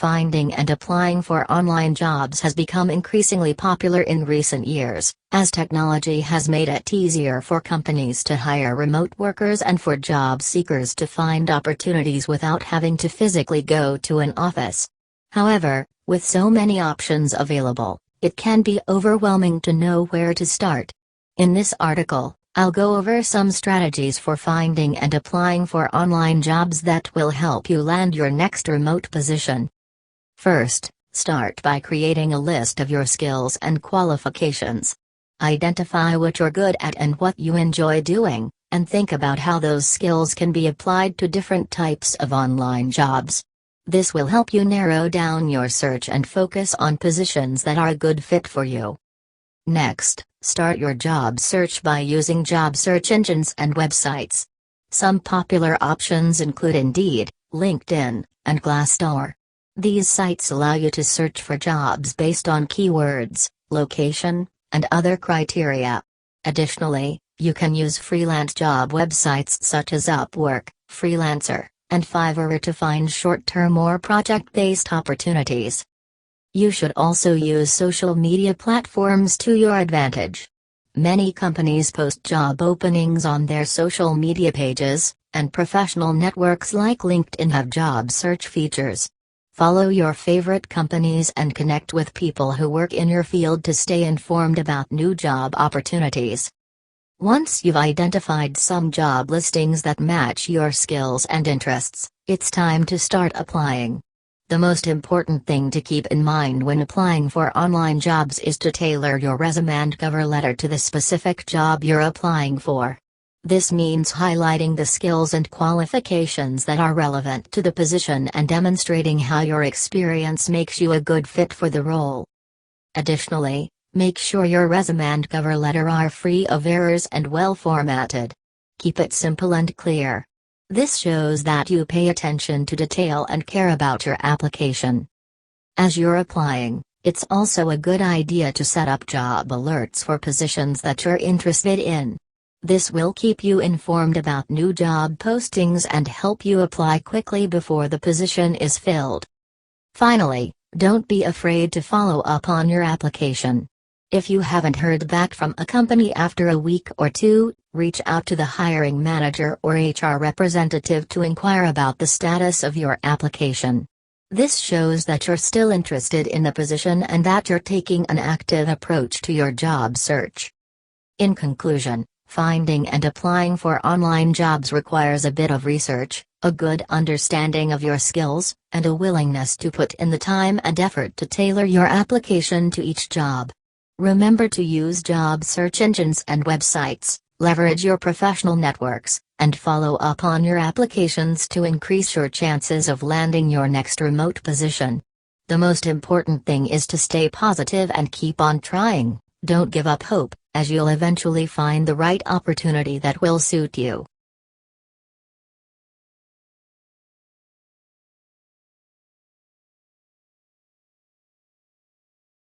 Finding and applying for online jobs has become increasingly popular in recent years, as technology has made it easier for companies to hire remote workers and for job seekers to find opportunities without having to physically go to an office. However, with so many options available, it can be overwhelming to know where to start. In this article, I'll go over some strategies for finding and applying for online jobs that will help you land your next remote position. First, start by creating a list of your skills and qualifications. Identify what you're good at and what you enjoy doing, and think about how those skills can be applied to different types of online jobs. This will help you narrow down your search and focus on positions that are a good fit for you. Next, start your job search by using job search engines and websites. Some popular options include Indeed, LinkedIn, and Glassdoor. These sites allow you to search for jobs based on keywords, location, and other criteria. Additionally, you can use freelance job websites such as Upwork, Freelancer, and Fiverr to find short-term or project-based opportunities. You should also use social media platforms to your advantage. Many companies post job openings on their social media pages, and professional networks like LinkedIn have job search features. Follow your favorite companies and connect with people who work in your field to stay informed about new job opportunities. Once you've identified some job listings that match your skills and interests, it's time to start applying. The most important thing to keep in mind when applying for online jobs is to tailor your resume and cover letter to the specific job you're applying for. This means highlighting the skills and qualifications that are relevant to the position and demonstrating how your experience makes you a good fit for the role. Additionally, make sure your resume and cover letter are free of errors and well formatted. Keep it simple and clear. This shows that you pay attention to detail and care about your application. As you're applying, it's also a good idea to set up job alerts for positions that you're interested in. This will keep you informed about new job postings and help you apply quickly before the position is filled. Finally, don't be afraid to follow up on your application. If you haven't heard back from a company after a week or two, reach out to the hiring manager or HR representative to inquire about the status of your application. This shows that you're still interested in the position and that you're taking an active approach to your job search. In conclusion, finding and applying for online jobs requires a bit of research, a good understanding of your skills, and a willingness to put in the time and effort to tailor your application to each job. Remember to use job search engines and websites, leverage your professional networks, and follow up on your applications to increase your chances of landing your next remote position. The most important thing is to stay positive and keep on trying. Don't give up hope, as you'll eventually find the right opportunity that will suit you.